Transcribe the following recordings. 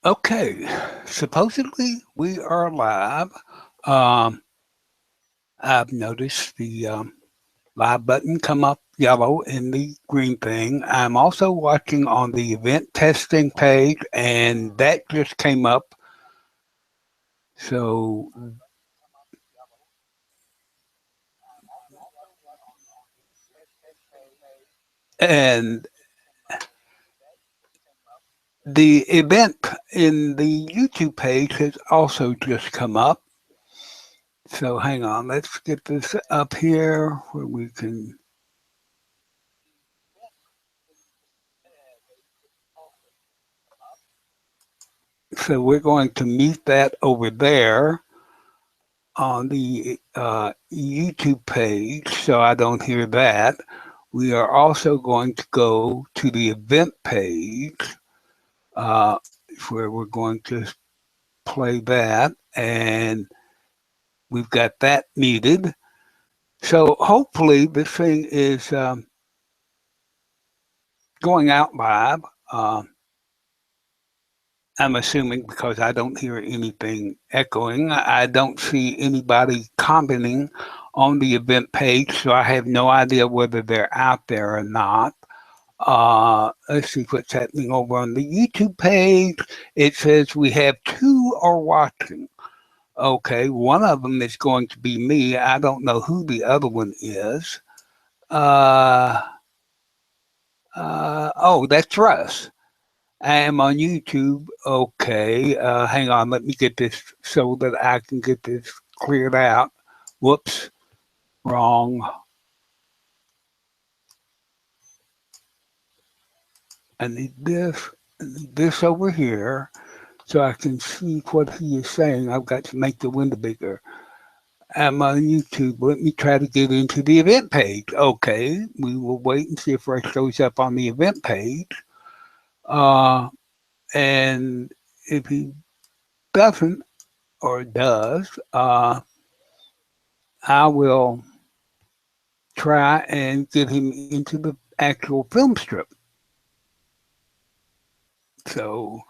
Okay, supposedly we are live. Um, I've noticed the live button come up yellow in the green thing. I'm also watching on the event testing page, and that just came up. So, and the event in the YouTube page has also just come up. So, hang on, let's get this up here where we can. So, we're going to meet that over there on the YouTube page so I don't hear that. We are also going to go to the event page uh, where we're going to play that, and we've got that muted. So hopefully this thing is going out live. I'm assuming because I don't hear anything echoing. I don't see anybody commenting on the event page, so I have no idea whether they're out there or not. Let's see what's happening over on the YouTube page. It says we have two are watching. Okay, one of them is going to be me. I don't know who the other one is. Uh, oh, that's Russ. I am on YouTube. Okay, hang on. Let me get this so that I can get this cleared out. Whoops, wrong. I need this. I need this over here so I can see what he is saying. I've got to make the window bigger. I'm on YouTube. Let me try to get into the event page. Okay, we will wait and see if Rex shows up on the event page. Uh, and if he doesn't or does, I will try and get him into the actual film strip. So,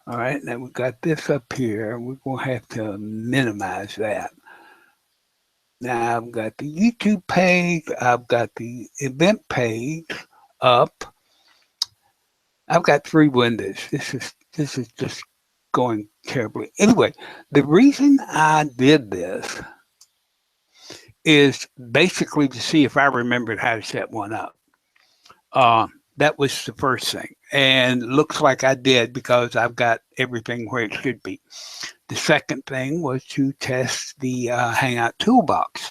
all right, now we got this up here. We're going to have to minimize that. Now I've got the YouTube page, I've got the event page up. I've got three windows. This is just going terribly. Anyway, the reason I did this is basically to see if I remembered how to set one up. That was the first thing, and looks like I did because I've got everything where it should be. The second thing was to test the Hangout toolbox.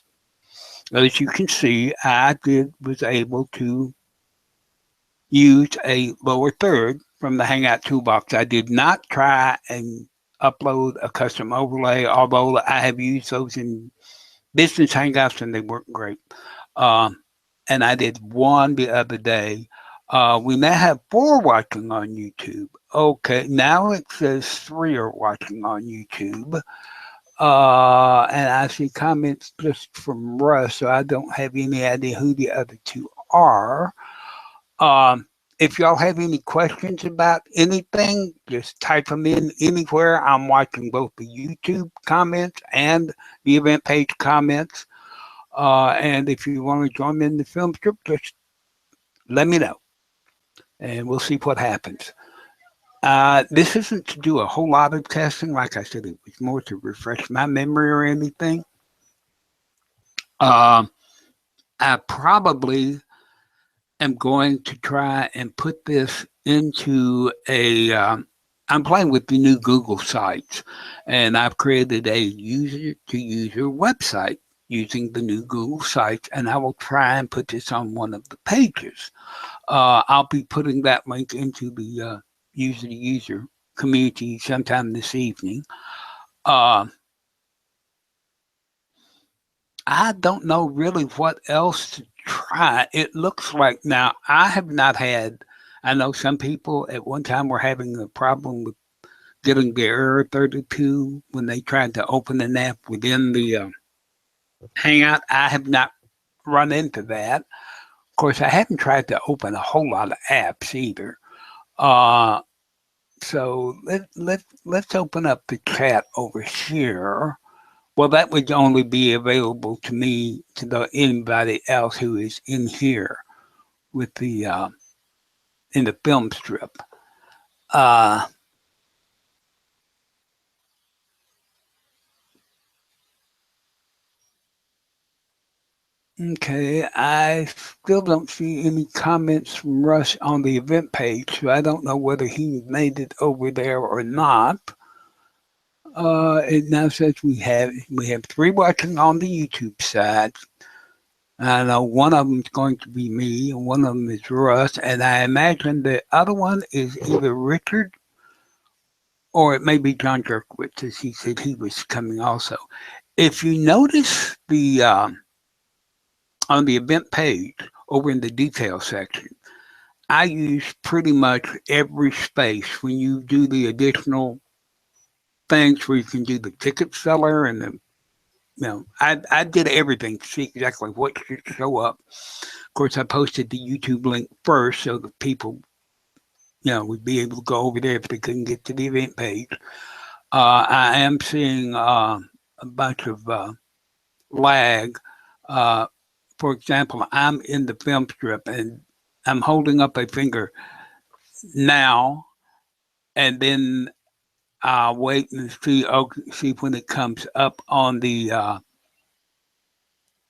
As you can see, I was able to use a lower third from the Hangout toolbox. I did not try and upload a custom overlay, although I have used those in business Hangouts and they weren't great. Um, and I did one the other day. We now have four watching on YouTube. Okay, now it says three are watching on YouTube. And I see comments just from Russ, so I don't have any idea who the other two are. Um, if y'all have any questions about anything, just type them in anywhere. I'm watching both the YouTube comments and the event page comments. And if you want to join me in the film strip, just let me know, and we'll see what happens. This isn't to do a whole lot of testing. Like I said, it was more to refresh my memory or anything. Um, I probably am going to try and put this into a. I'm playing with the new Google Sites, and I've created a user-to-user website using the new Google Sites, and I will try and put this on one of the pages. I'll be putting that link into the user-to-user community sometime this evening. Uh, I don't know really what else to try. It looks like now I have not had. I know some people at one time were having a problem with getting the error 32 when they tried to open an app within the Hangout. I have not run into that. Of course, I haven't tried to open a whole lot of apps either. Uh, So let's open up the chat over here. Well, that would only be available to me, to anybody else who is in here with the in the film strip. Uh, okay, I still don't see any comments from Russ on the event page, so I don't know whether he made it over there or not. It now says we have 3 watching on the YouTube side. I know one of them is going to be me, and one of them is Russ, and I imagine the other one is either Richard or it may be John Jerkowitz, as he said he was coming also. If you notice the on the event page over in the detail section, I use pretty much every space when you do the additional things where you can do the ticket seller and the I did everything to see exactly what should show up. Of course, I posted the YouTube link first so that people, would be able to go over there if they couldn't get to the event page. I am seeing a bunch of lag. Uh, for example, I'm in the film strip and I'm holding up a finger now, and then I'll wait and see when it comes up on the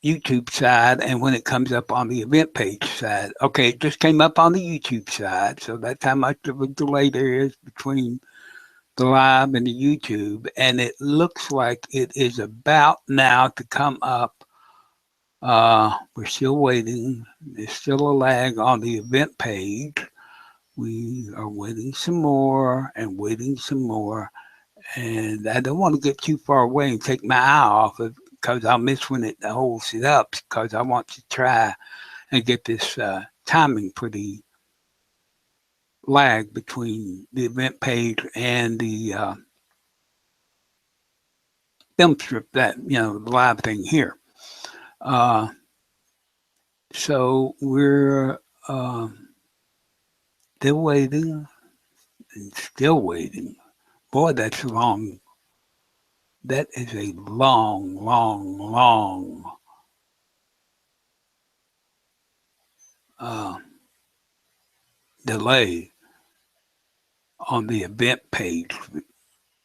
YouTube side and when it comes up on the event page side. Okay, it just came up on the YouTube side, so that's how much of a delay there is between the live and the YouTube, and it looks like it is about now to come up. We're still waiting. There's still a lag on the event page. We are waiting some more and waiting some more. And I don't want to get too far away and take my eye off it because I'll miss when it holds it up because I want to try and get this timing for the lag between the event page and the film strip, that, the live thing here. Uh, so we're still waiting and still waiting. Boy, that's long. That is a long, long, long uh, delay on the event page.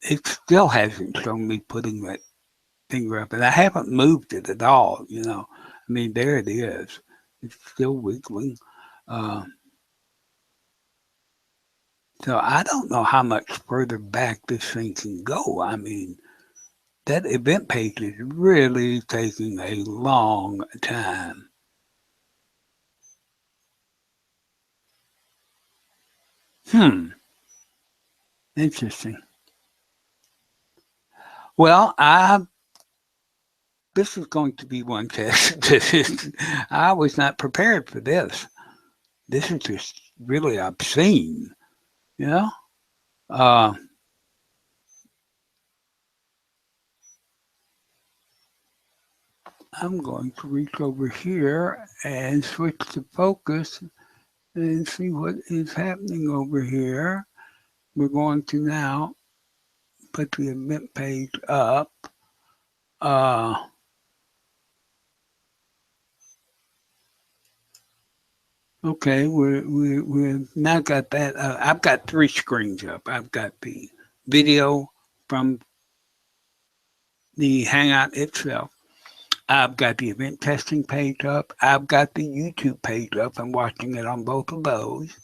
It still hasn't shown me putting that finger up, and I haven't moved it at all. I mean, there it is. It's still wiggling. Uh, so I don't know how much further back this thing can go. I mean, that event page is really taking a long time. Interesting. Well, this is going to be one test. I was not prepared for this. This is just really obscene, you know? Uh, I'm going to reach over here and switch to focus and see what is happening over here. We're going to now put the event page up. Uh, okay, we've now got that. I've got 3 screens up. I've got the video from the Hangout itself. I've got the event testing page up. I've got the YouTube page up. I'm watching it on both of those.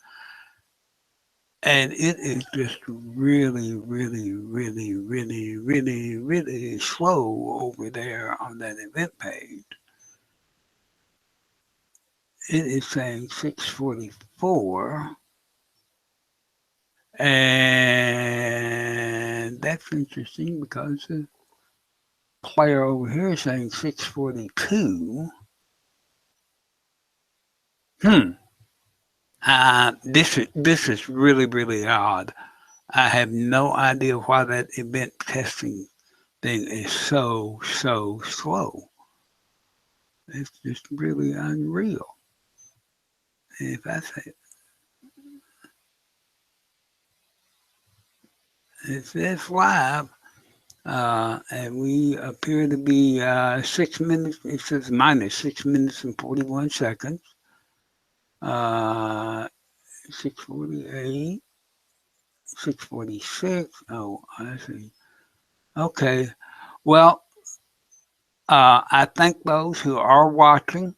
And it is just really, really, really, really, really, really slow over there on that event page. It is saying 6:44. And that's interesting because the player over here is saying 6:42. This is really, really odd. I have no idea why that event testing thing is so slow. It's just really unreal. If I say It's live. And we appear to be 6 minutes. It says minus 6 minutes and 41 seconds. 6:48, 6:46. Oh, I see. Okay. Well, I thank those who are watching.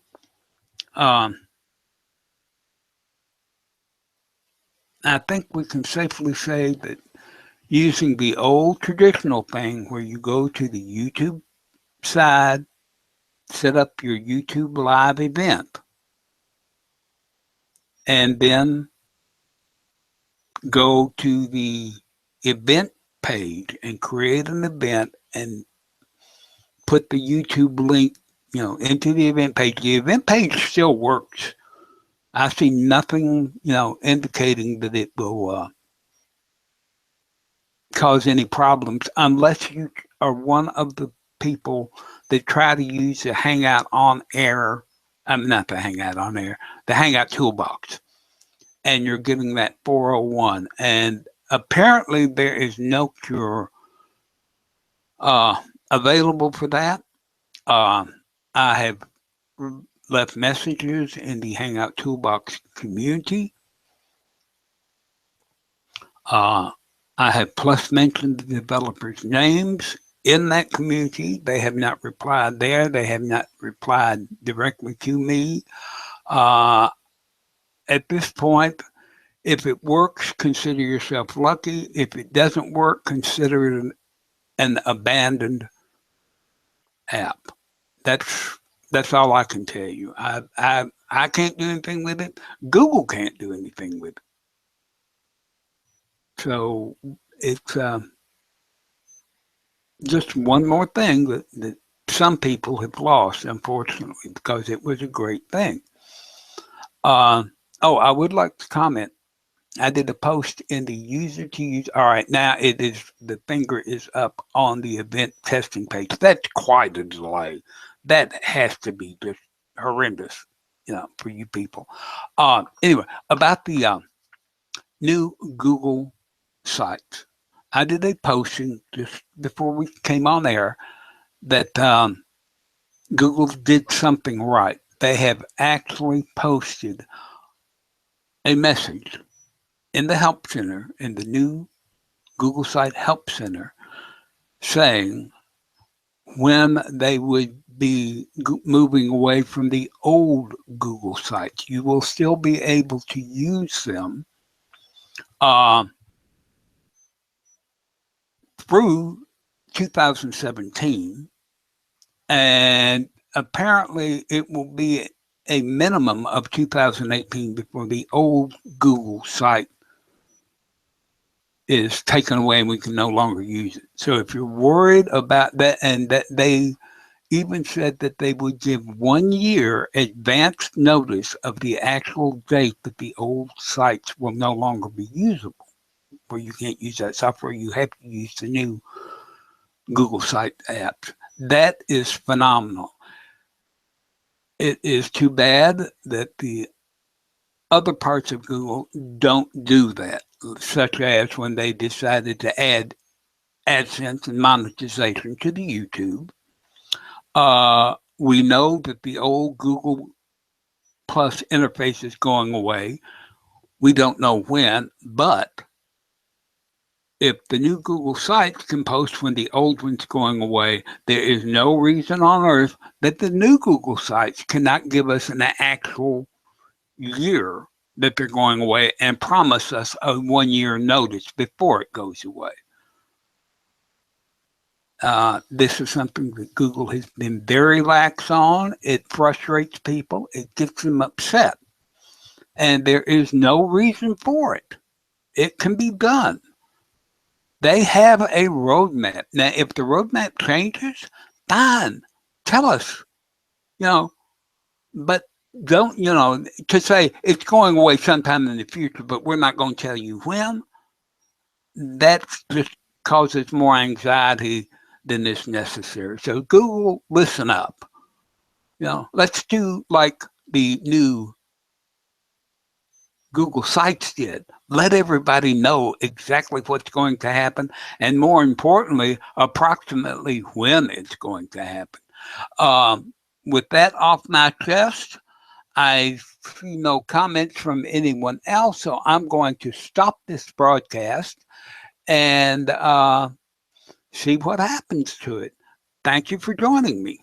Um, I think we can safely say that using the old traditional thing where you go to the YouTube side, set up your YouTube live event, and then go to the event page and create an event and put the YouTube link, into the event page. The event page still works. I see nothing, indicating that it will cause any problems unless you are one of the people that try to use the Hangout on air. I'm not the Hangout on air, the Hangout toolbox, and you're getting that 401. And apparently, there is no cure available for that. I have left messages in the Hangout Toolbox community. I have plus mentioned the developers' names in that community. They have not replied there. They have not replied directly to me. At this point, if it works, consider yourself lucky. If it doesn't work, consider it an abandoned app. That's all I can tell you. I can't do anything with it. Google can't do anything with it. So it's just one more thing that some people have lost, unfortunately, because it was a great thing. I would like to comment. I did a post in the user to use. All right, now the finger is up on the event testing page. That's quite a delay. That has to be just horrendous, for you people. Anyway, about the new Google sites. I did a posting just before we came on air that Google did something right. They have actually posted a message in the Help Center, in the new Google site Help Center, saying when they would be moving away from the old Google sites. You will still be able to use them through 2017, and apparently it will be a minimum of 2018 before the old Google site is taken away and we can no longer use it. So if you're worried about that, and that they even said that they would give 1 year advance notice of the actual date that the old sites will no longer be usable, where you can't use that software, you have to use the new Google site apps. That is phenomenal. It is too bad that the other parts of Google don't do that, such as when they decided to add AdSense and monetization to the YouTube. We know that the old Google Plus interface is going away. We don't know when, but if the new Google sites can post when the old one's going away, there is no reason on earth that the new Google sites cannot give us an actual year that they're going away and promise us a 1 year notice before it goes away. This is something that Google has been very lax on. It frustrates people. It gets them upset. And there is no reason for it. It can be done. They have a roadmap. Now, if the roadmap changes, fine. Tell us, but don't, to say it's going away sometime in the future, but we're not going to tell you when, that just causes more anxiety than is necessary. So Google, listen up. Let's do like the new Google Sites did. Let everybody know exactly what's going to happen, and more importantly, approximately when it's going to happen. With that off my chest, I see no comments from anyone else, so I'm going to stop this broadcast and see what happens to it. Thank you for joining me.